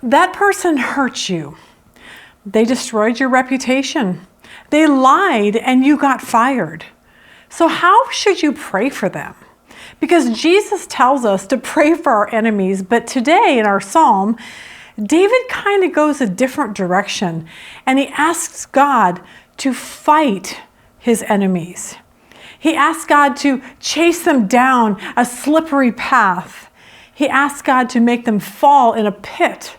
That person hurt you. They destroyed your reputation. They lied and you got fired. So how should you pray for them? Because Jesus tells us to pray for our enemies, but today in our psalm, David kind of goes a different direction and he asks God to fight his enemies. He asks God to chase them down a slippery path. He asks God to make them fall in a pit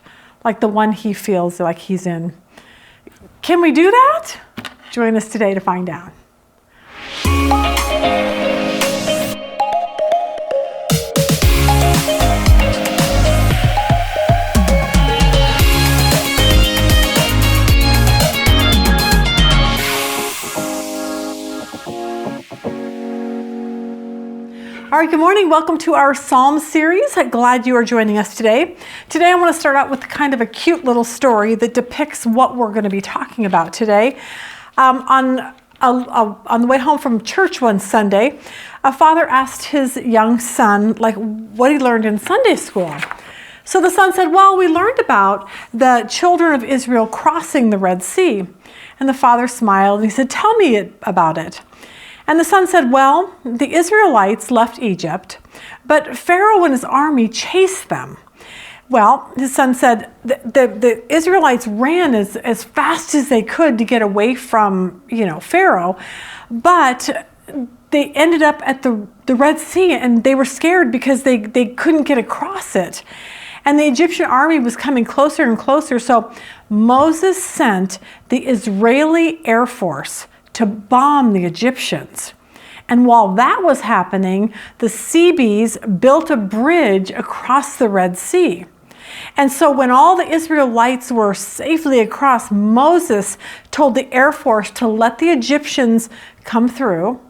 like the one he feels like he's in. Can we do that? Join us today to find out. All right, good morning. Welcome to our Psalm series. I'm glad you are joining us today. Today I want to start out with kind of a cute little story that depicts what we're going to be talking about today. On the way home from church one Sunday, a father asked his young son what he learned in Sunday school. So the son said, well, we learned about the children of Israel crossing the Red Sea. And the father smiled and he said, tell me about it. And the son said, well, the Israelites left Egypt, but Pharaoh and his army chased them. Well, his son said, the Israelites ran as fast as they could to get away from, Pharaoh, but they ended up at the Red Sea and they were scared because they couldn't get across it. And the Egyptian army was coming closer and closer. So Moses sent the Israeli Air Force to bomb the Egyptians. And while that was happening, the Seabees built a bridge across the Red Sea. And so when all the Israelites were safely across, Moses told the Air Force to let the Egyptians come through.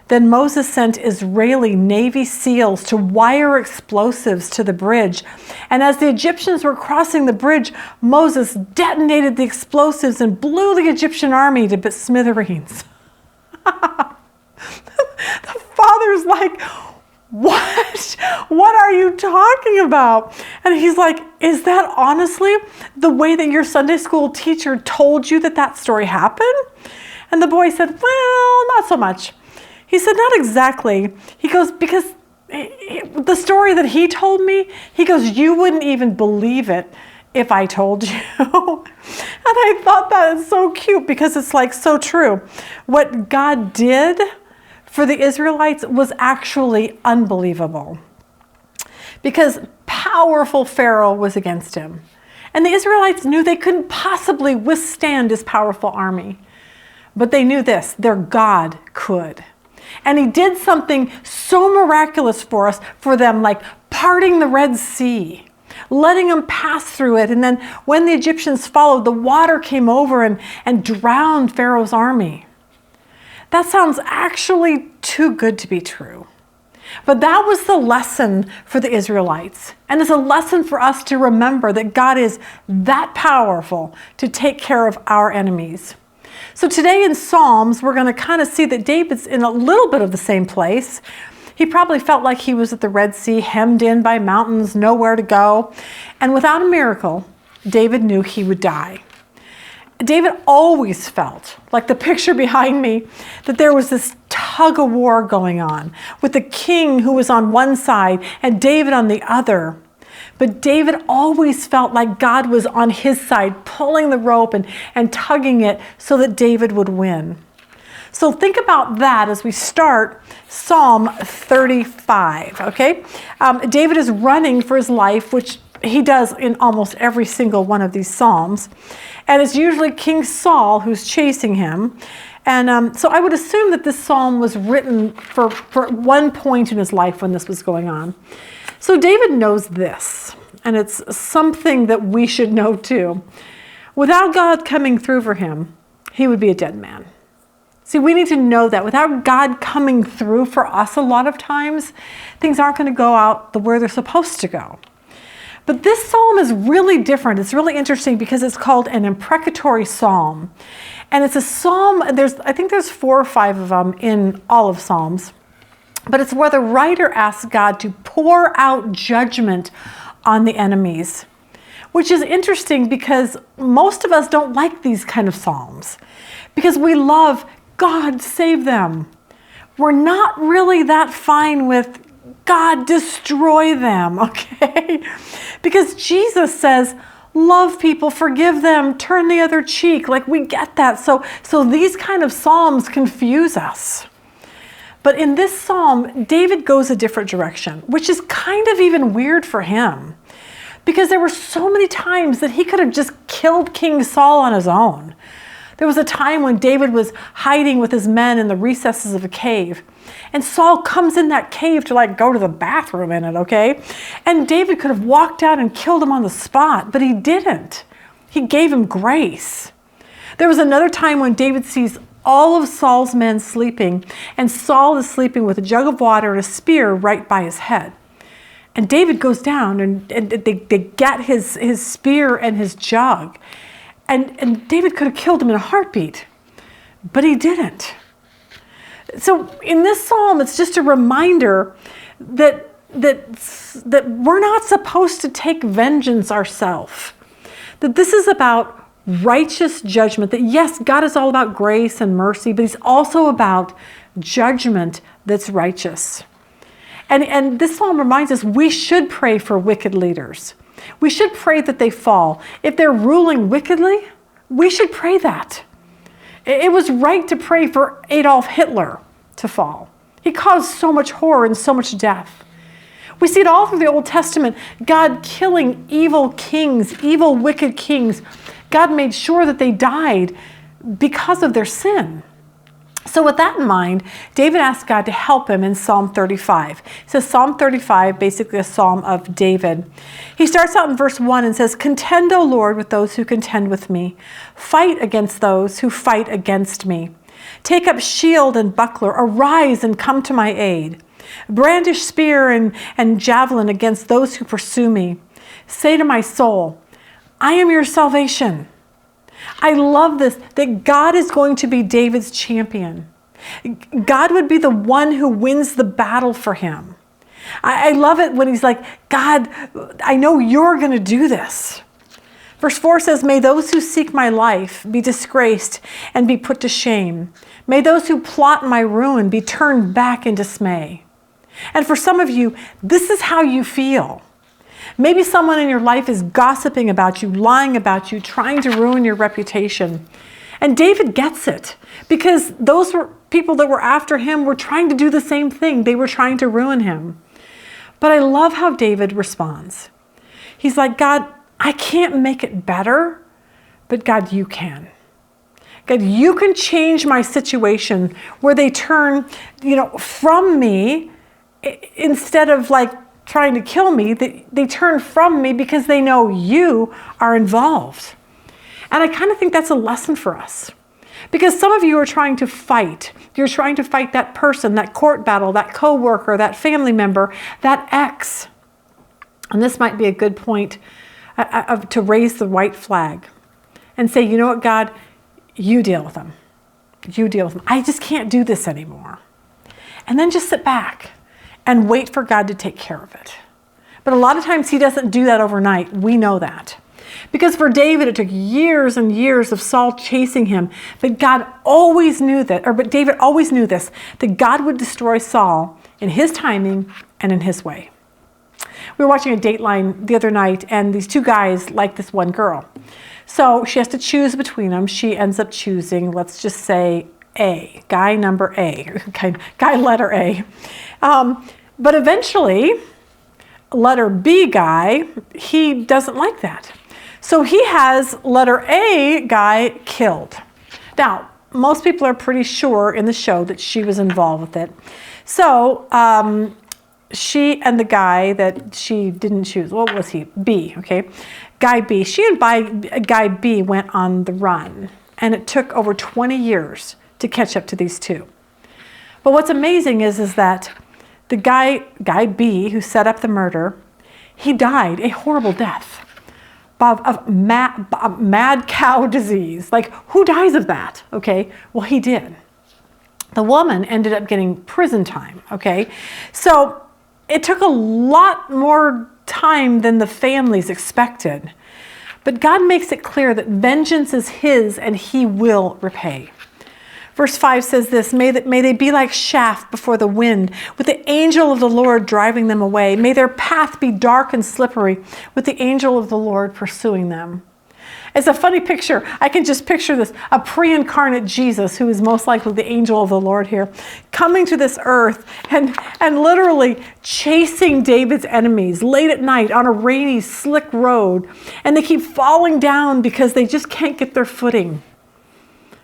Then Moses sent Israeli Navy SEALs to wire explosives to the bridge. And as the Egyptians were crossing the bridge, Moses detonated the explosives and blew the Egyptian army to smithereens. The father's like, what? What are you talking about? And he's like, is that honestly the way that your Sunday school teacher told you that story happened? And the boy said, well, not so much. He said, not exactly. He goes, because the story that he told me, he goes, you wouldn't even believe it if I told you. And I thought that is so cute because it's so true. What God did for the Israelites was actually unbelievable because powerful Pharaoh was against him. And the Israelites knew they couldn't possibly withstand his powerful army. But they knew this, their God could. And he did something so miraculous for them, like parting the Red Sea, letting them pass through it. And then when the Egyptians followed, the water came over and drowned Pharaoh's army. That sounds actually too good to be true. But that was the lesson for the Israelites. And it's a lesson for us to remember that God is that powerful to take care of our enemies. So today in Psalms, we're going to kind of see that David's in a little bit of the same place. He probably felt like he was at the Red Sea, hemmed in by mountains, nowhere to go. And without a miracle, David knew he would die. David always felt, like the picture behind me, that there was this tug of war going on with the king who was on one side and David on the other. But David always felt like God was on his side, pulling the rope and tugging it so that David would win. So think about that as we start Psalm 35, okay? David is running for his life, which he does in almost every single one of these Psalms. And it's usually King Saul who's chasing him. And so I would assume that this Psalm was written for one point in his life when this was going on. So David knows this, and it's something that we should know too. Without God coming through for him, he would be a dead man. See, we need to know that without God coming through for us a lot of times, things aren't going to go out the way they're supposed to go. But this psalm is really different. It's really interesting because it's called an imprecatory psalm. And it's a psalm, I think there's 4 or 5 of them in all of Psalms. But it's where the writer asks God to pour out judgment on the enemies. which is interesting because most of us don't like these kind of psalms because we love God save them. We're not really that fine with God destroy them, okay? Because Jesus says, love people, forgive them, turn the other cheek. Like, we get that. So these kind of psalms confuse us. But in this psalm, David goes a different direction, which is kind of even weird for him. Because there were so many times that he could have just killed King Saul on his own. There was a time when David was hiding with his men in the recesses of a cave. And Saul comes in that cave to like go to the bathroom in it, okay? And David could have walked out and killed him on the spot, but he didn't. He gave him grace. There was another time when David sees all of Saul's men sleeping, and Saul is sleeping with a jug of water and a spear right by his head. And David goes down and they get his spear and his jug. And David could have killed him in a heartbeat, but he didn't. So in this psalm, it's just a reminder that we're not supposed to take vengeance ourselves. That this is about righteous judgment. That yes, God is all about grace and mercy, but he's also about judgment that's righteous. And this psalm reminds us we should pray for wicked leaders. We should pray that they fall. If they're ruling wickedly, we should pray that. It was right to pray for Adolf Hitler to fall. He caused so much horror and so much death. We see it all through the Old Testament, God killing evil kings, evil wicked kings. God made sure that they died because of their sin. So with that in mind, David asked God to help him in Psalm 35. It says Psalm 35, basically a psalm of David. He starts out in verse 1 and says, "Contend, O Lord, with those who contend with me. Fight against those who fight against me. Take up shield and buckler. Arise and come to my aid. Brandish spear and javelin against those who pursue me. Say to my soul, I am your salvation." I love this, that God is going to be David's champion. God would be the one who wins the battle for him. I love it when he's like, God, I know you're going to do this. Verse 4 says, "May those who seek my life be disgraced and be put to shame. May those who plot my ruin be turned back in dismay." And for some of you, this is how you feel. Maybe someone in your life is gossiping about you, lying about you, trying to ruin your reputation. And David gets it because those were people that were after him were trying to do the same thing. They were trying to ruin him. But I love how David responds. He's like, God, I can't make it better, but God, you can. God, you can change my situation where they turn, from me instead of like trying to kill me, they turn from me because they know you are involved. And I kind of think that's a lesson for us. Because some of you are trying to fight. You're trying to fight that person, that court battle, that coworker, that family member, that ex. And this might be a good point to raise the white flag and say, you know what, God, you deal with them. You deal with them. I just can't do this anymore. And then just sit back and wait for God to take care of it. But a lot of times he doesn't do that overnight. We know that. Because for David, it took years and years of Saul chasing him. But David always knew this, that God would destroy Saul in his timing and in his way. We were watching a Dateline the other night, and these two guys like this one girl. So she has to choose between them. She ends up choosing, let's just say, A, guy number A, guy letter A. But eventually, letter B guy, he doesn't like that. So he has letter A guy killed. Now, most people are pretty sure in the show that she was involved with it. So she and the guy that she didn't choose, what was he? B, okay? Guy B. She and guy B went on the run, and it took over 20 years to catch up to these two. But what's amazing is that the guy B, who set up the murder, he died a horrible death of mad cow disease. Like, who dies of that? Okay, well, he did. The woman ended up getting prison time, okay? So it took a lot more time than the families expected. But God makes it clear that vengeance is his and he will repay. Verse 5 says this, may they be like chaff before the wind, with the angel of the Lord driving them away. May their path be dark and slippery, with the angel of the Lord pursuing them. It's a funny picture. I can just picture this, a pre-incarnate Jesus, who is most likely the angel of the Lord here, coming to this earth and literally chasing David's enemies late at night on a rainy, slick road. And they keep falling down because they just can't get their footing.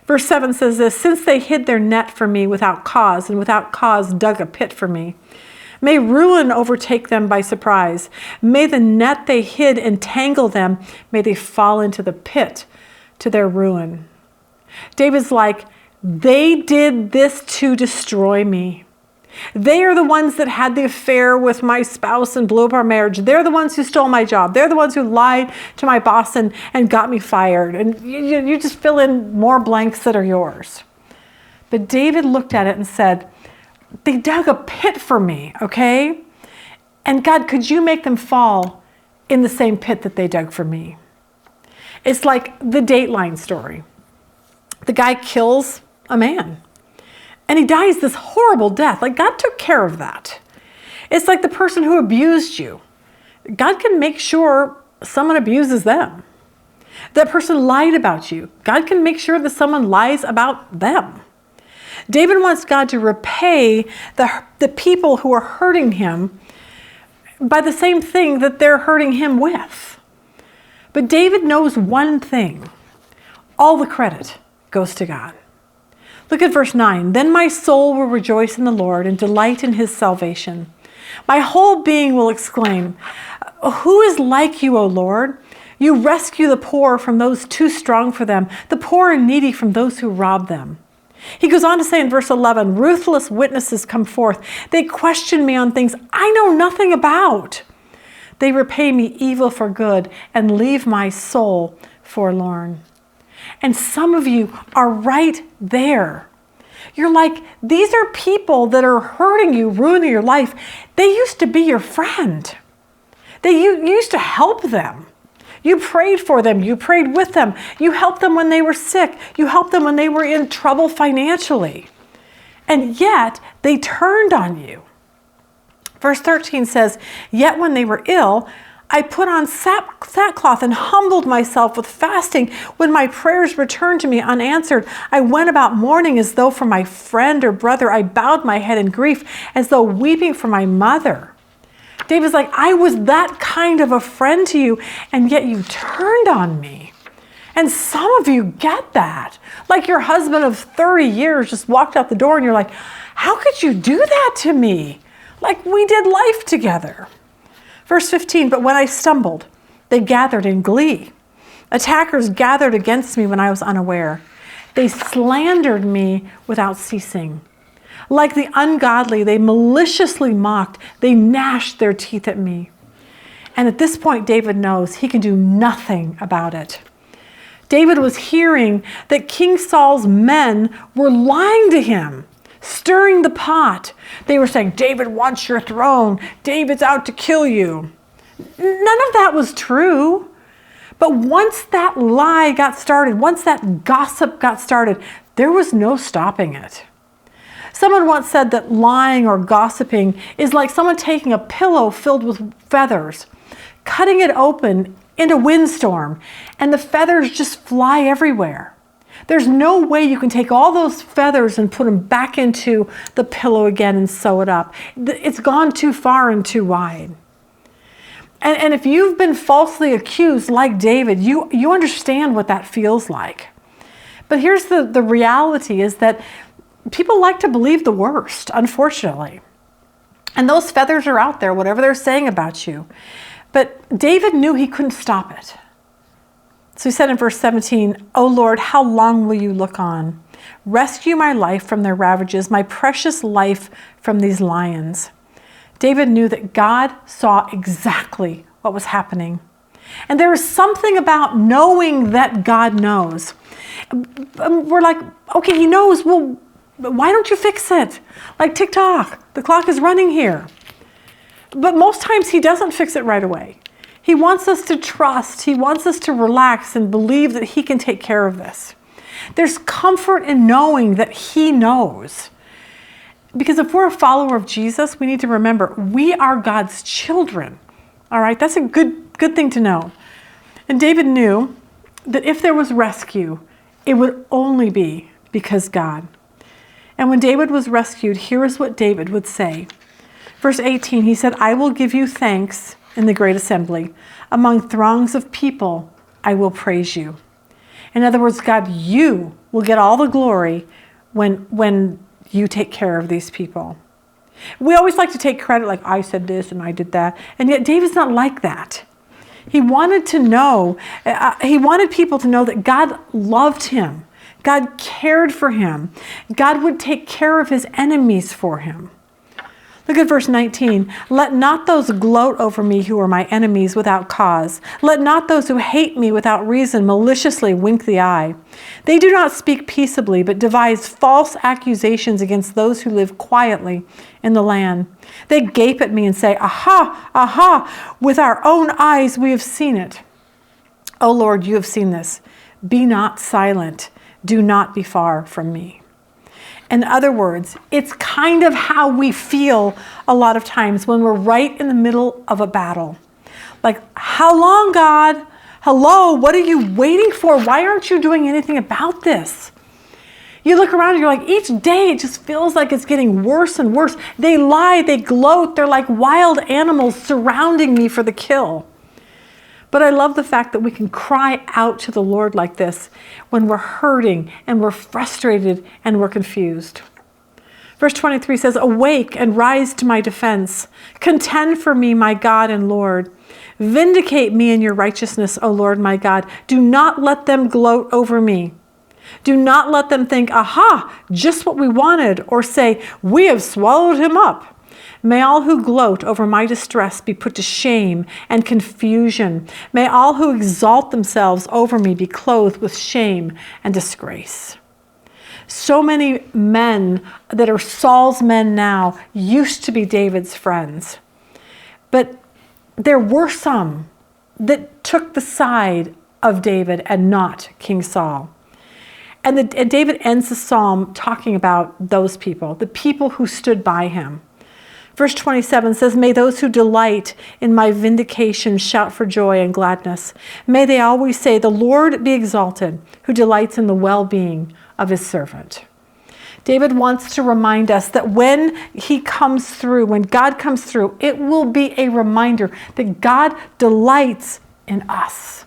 Verse 7 says this, since they hid their net for me without cause, and without cause dug a pit for me, may ruin overtake them by surprise. May the net they hid entangle them. May they fall into the pit to their ruin. David's like, they did this to destroy me. They are the ones that had the affair with my spouse and blew up our marriage. They're the ones who stole my job. They're the ones who lied to my boss and got me fired. And you just fill in more blanks that are yours. But David looked at it and said, they dug a pit for me, okay? And God, could you make them fall in the same pit that they dug for me? It's like the Dateline story. The guy kills a man. And he dies this horrible death. Like, God took care of that. It's like the person who abused you. God can make sure someone abuses them. That person lied about you. God can make sure that someone lies about them. David wants God to repay the people who are hurting him by the same thing that they're hurting him with. But David knows one thing. All the credit goes to God. Look at verse 9. Then my soul will rejoice in the Lord and delight in his salvation. My whole being will exclaim, who is like you, O Lord? You rescue the poor from those too strong for them, the poor and needy from those who rob them. He goes on to say in verse 11, ruthless witnesses come forth. They question me on things I know nothing about. They repay me evil for good and leave my soul forlorn. And some of you are right there. You're like, these are people that are hurting you, ruining your life. They used to be your friend. You used to help them. You prayed for them. You prayed with them. You helped them when they were sick. You helped them when they were in trouble financially. And yet they turned on you. Verse 13 says, yet when they were ill, I put on sackcloth and humbled myself with fasting. When my prayers returned to me unanswered, I went about mourning as though for my friend or brother. I bowed my head in grief as though weeping for my mother. David's like, I was that kind of a friend to you, and yet you turned on me. And some of you get that. Like your husband of 30 years just walked out the door and you're like, how could you do that to me? Like we did life together. Verse 15, but when I stumbled, they gathered in glee. Attackers gathered against me when I was unaware. They slandered me without ceasing. Like the ungodly, they maliciously mocked. They gnashed their teeth at me. And at this point, David knows he can do nothing about it. David was hearing that King Saul's men were lying to him, stirring the pot. They were saying, David wants your throne. David's out to kill you. None of that was true. But once that lie got started, once that gossip got started, there was no stopping it. Someone once said that lying or gossiping is like someone taking a pillow filled with feathers, cutting it open in a windstorm, and the feathers just fly everywhere. There's no way you can take all those feathers and put them back into the pillow again and sew it up. It's gone too far and too wide. And if you've been falsely accused like David, you understand what that feels like. But here's the reality is that people like to believe the worst, unfortunately. And those feathers are out there, whatever they're saying about you. But David knew he couldn't stop it. So he said in verse 17, O Lord, how long will you look on? Rescue my life from their ravages, my precious life from these lions. David knew that God saw exactly what was happening. And there is something about knowing that God knows. We're like, okay, he knows, well, why don't you fix it? Like TikTok, the clock is running here. But most times he doesn't fix it right away. He wants us to trust. He wants us to relax and believe that he can take care of this. There's comfort in knowing that he knows. Because if we're a follower of Jesus, we need to remember we are God's children. All right, that's a good thing to know. And David knew that if there was rescue, it would only be because God. And when David was rescued, here is what David would say. Verse 18, he said, I will give you thanks in the great assembly. Among throngs of people, I will praise you. In other words, God, you will get all the glory when you take care of these people. We always like to take credit, like I said this and I did that. And yet David's not like that. He wanted to know, he wanted people to know that God loved him. God cared for him. God would take care of his enemies for him. Look at verse 19. Let not those gloat over me who are my enemies without cause. Let not those who hate me without reason maliciously wink the eye. They do not speak peaceably, but devise false accusations against those who live quietly in the land. They gape at me and say, aha, aha, with our own eyes we have seen it. O Lord, you have seen this. Be not silent. Do not be far from me. In other words, it's kind of how we feel a lot of times when we're right in the middle of a battle. Like, how long, God? Hello, what are you waiting for? Why aren't you doing anything about this? You look around and you're like, each day it just feels like it's getting worse and worse. They lie, they gloat, they're like wild animals surrounding me for the kill. But I love the fact that we can cry out to the Lord like this when we're hurting and we're frustrated and we're confused. Verse 23 says, awake and rise to my defense. Contend for me, my God and Lord. Vindicate me in your righteousness, O Lord, my God. Do not let them gloat over me. Do not let them think, aha, just what we wanted, or say, we have swallowed him up. May all who gloat over my distress be put to shame and confusion. May all who exalt themselves over me be clothed with shame and disgrace. So many men that are Saul's men now used to be David's friends. But there were some that took the side of David and not King Saul. And David ends the psalm talking about those people, the people who stood by him. Verse 27 says, may those who delight in my vindication shout for joy and gladness. May they always say, the Lord be exalted, who delights in the well-being of his servant. David wants to remind us that when he comes through, when God comes through, it will be a reminder that God delights in us.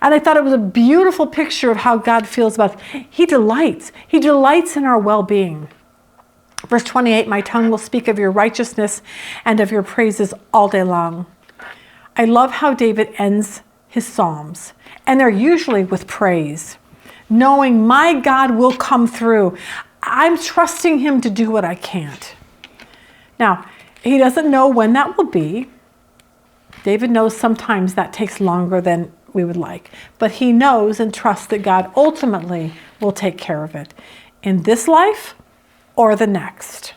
And I thought it was a beautiful picture of how God feels about it. He delights. He delights in our well-being. Verse 28, my tongue will speak of your righteousness and of your praises all day long. I love how David ends his psalms, and they're usually with praise, knowing my God will come through. I'm trusting him to do what I can't. Now, he doesn't know when that will be. David knows sometimes that takes longer than we would like, but he knows and trusts that God ultimately will take care of it in this life or the next.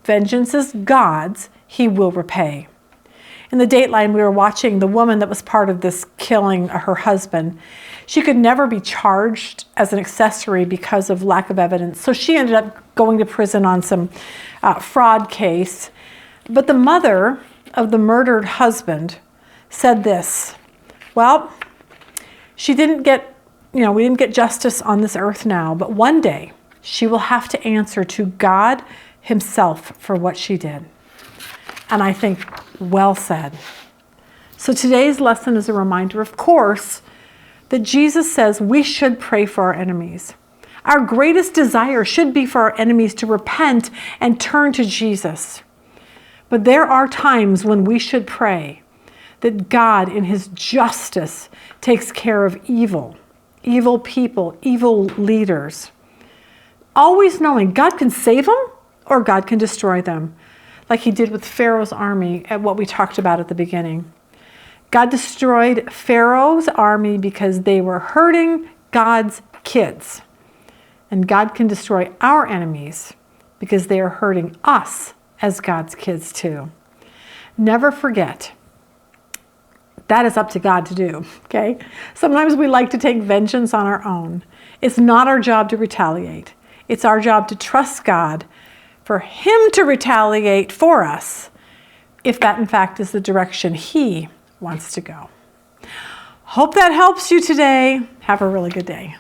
Vengeance is God's, he will repay. In the Dateline, we were watching the woman that was part of this killing her husband. She could never be charged as an accessory because of lack of evidence. So she ended up going to prison on some fraud case. But the mother of the murdered husband said this, well, we didn't get justice on this earth now, but one day she will have to answer to God himself for what she did. And I think, well said. So today's lesson is a reminder, of course, that Jesus says we should pray for our enemies. Our greatest desire should be for our enemies to repent and turn to Jesus. But there are times when we should pray that God in his justice takes care of evil people, evil leaders. Always knowing God can save them or God can destroy them, like he did with Pharaoh's army at what we talked about at the beginning. God destroyed Pharaoh's army because they were hurting God's kids. And God can destroy our enemies because they are hurting us as God's kids too. never forget that is up to God to do, okay? Sometimes we like to take vengeance on our own. It's not our job to retaliate. It's our job to trust God for him to retaliate for us if that in fact is the direction he wants to go. Hope that helps you today. Have a really good day.